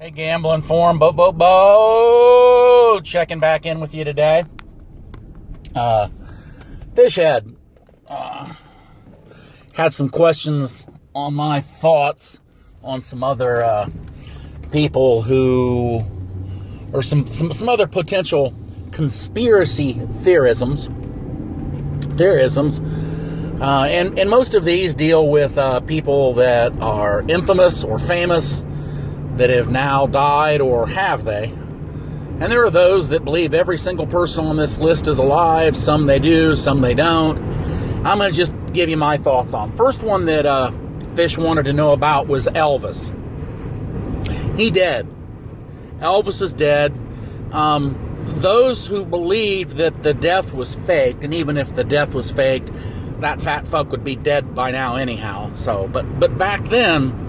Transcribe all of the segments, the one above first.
Hey, Gambling Forum, checking back in with you today. Fishhead had some questions on my thoughts on some other people who, or some other potential conspiracy theorisms, and most of these deal with people that are infamous or famous that have now died, or have they? And there are those that believe every single person on this list is alive. Some they do, some they don't. I'm going to just give you my thoughts on. First one that Fish wanted to know about was Elvis. He dead. Elvis is dead. Those who believed that the death was faked, and even if the death was faked, that fat fuck would be dead by now anyhow. So, but back then,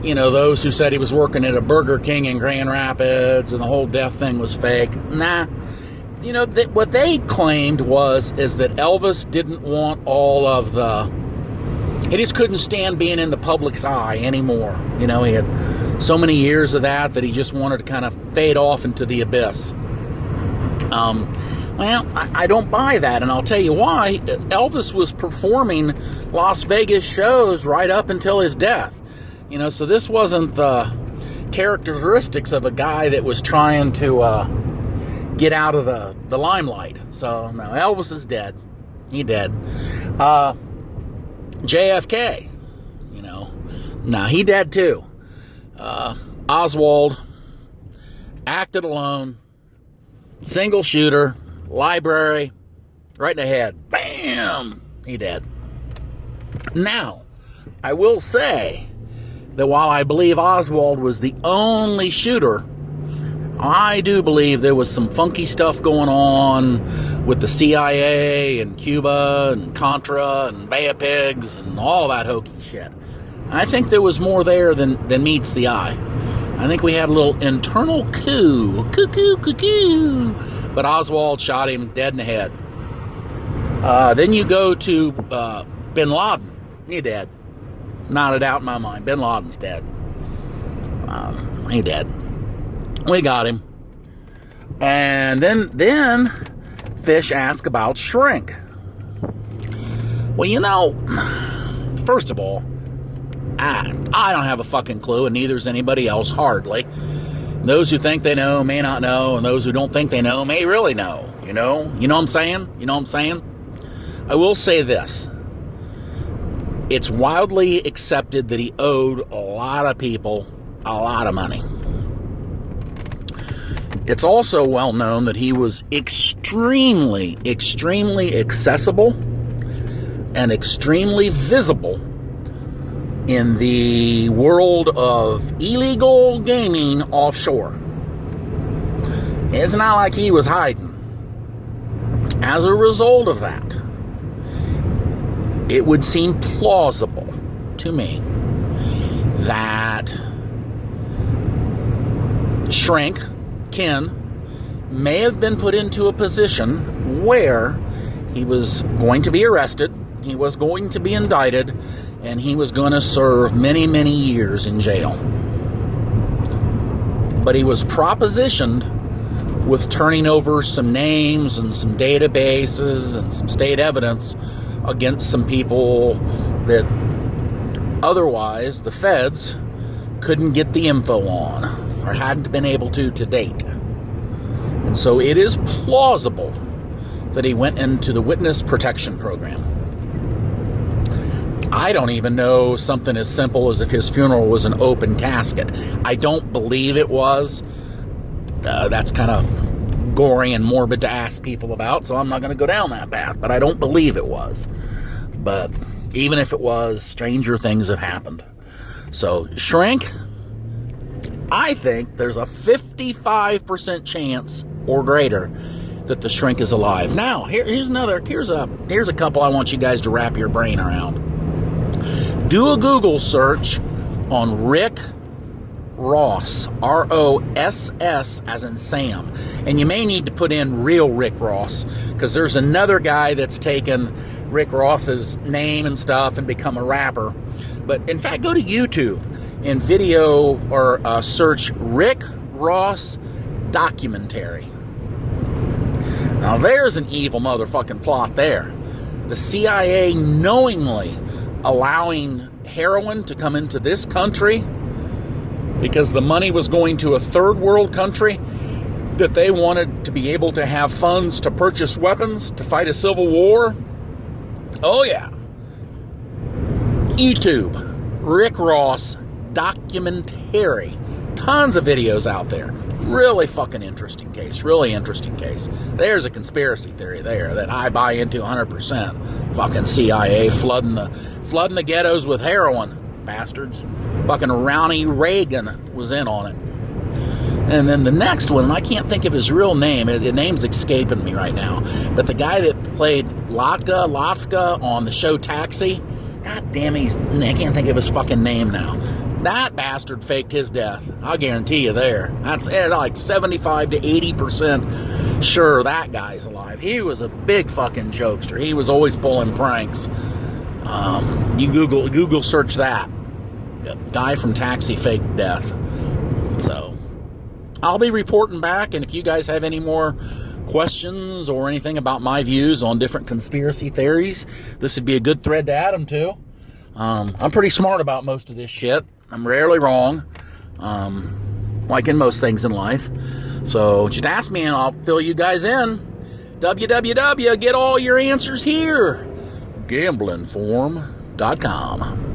you know, those who said he was working at a Burger King in Grand Rapids and the whole death thing was fake. Nah. You know, what they claimed is that Elvis didn't want all of he just couldn't stand being in the public's eye anymore. You know, he had so many years of that he just wanted to kind of fade off into the abyss. Well, I don't buy that, and I'll tell you why. Elvis was performing Las Vegas shows right up until his death. You know, so this wasn't the characteristics of a guy that was trying to get out of the limelight. So, no, Elvis is dead. He dead. JFK, you know, nah, he dead too. Oswald acted alone, single shooter, library, right in the head. Bam! He dead. Now, I will say that while I believe Oswald was the only shooter, I do believe there was some funky stuff going on with the CIA and Cuba and Contra and Bay of Pigs and all that hokey shit. I think there was more there than meets the eye. I think we had a little internal coup. But Oswald shot him dead in the head. Then you go to Bin Laden. He dead. Not a doubt in my mind. Bin Laden's dead. He dead. We got him. And then Fish asked about Shrink. Well, you know, first of all, I don't have a fucking clue, and neither does anybody else, hardly. Those who think they know may not know, and those who don't think they know may really know. You know what I'm saying? I will say this. It's wildly accepted that he owed a lot of people a lot of money. It's also well known that he was extremely, extremely accessible and extremely visible in the world of illegal gaming offshore. It's not like he was hiding. As a result of that, it would seem plausible to me that Shrink, Ken, may have been put into a position where he was going to be arrested, he was going to be indicted, and he was going to serve many, many years in jail. But he was propositioned with turning over some names and some databases and some state evidence against some people that otherwise the feds couldn't get the info on, or hadn't been able to date. And so it is plausible that he went into the witness protection program. I don't even know something as simple as if his funeral was an open casket. I don't believe it was. That's kind of gory and morbid to ask people about, so I'm not going to go down that path, but I don't believe it was. But even if it was, stranger things have happened. So, Shrink, I think there's a 55% chance or greater that the Shrink is alive. Now, here's a couple I want you guys to wrap your brain around. Do a Google search on Rick Ross, R-O-S-S as in Sam. And you may need to put in real Rick Ross, because there's another guy that's taken Rick Ross's name and stuff and become a rapper. But in fact, go to YouTube and video or search Rick Ross documentary. Now there's an evil motherfucking plot there. The CIA knowingly allowing heroin to come into this country because the money was going to a third world country that they wanted to be able to have funds to purchase weapons to fight a civil war. Oh yeah. YouTube, Rick Ross documentary. Tons of videos out there. Really fucking interesting case. Really interesting case. There's a conspiracy theory there that I buy into 100%. Fucking CIA flooding the ghettos with heroin. Bastards. Fucking Ronnie Reagan was in on it. And then the next one, and I can't think of his real name. The name's escaping me right now. But the guy that played Latka on the show Taxi, god damn it, I can't think of his fucking name now. That bastard faked his death. I'll guarantee you there. That's like 75 to 80% sure that guy's alive. He was a big fucking jokester. He was always pulling pranks. You Google search that. Guy from Taxi faked death. So, I'll be reporting back, and if you guys have any more questions or anything about my views on different conspiracy theories, this would be a good thread to add them to. I'm pretty smart about most of this shit. I'm rarely wrong, like in most things in life. So just ask me and I'll fill you guys in. www. Get all your answers here. Gamblingforum.com.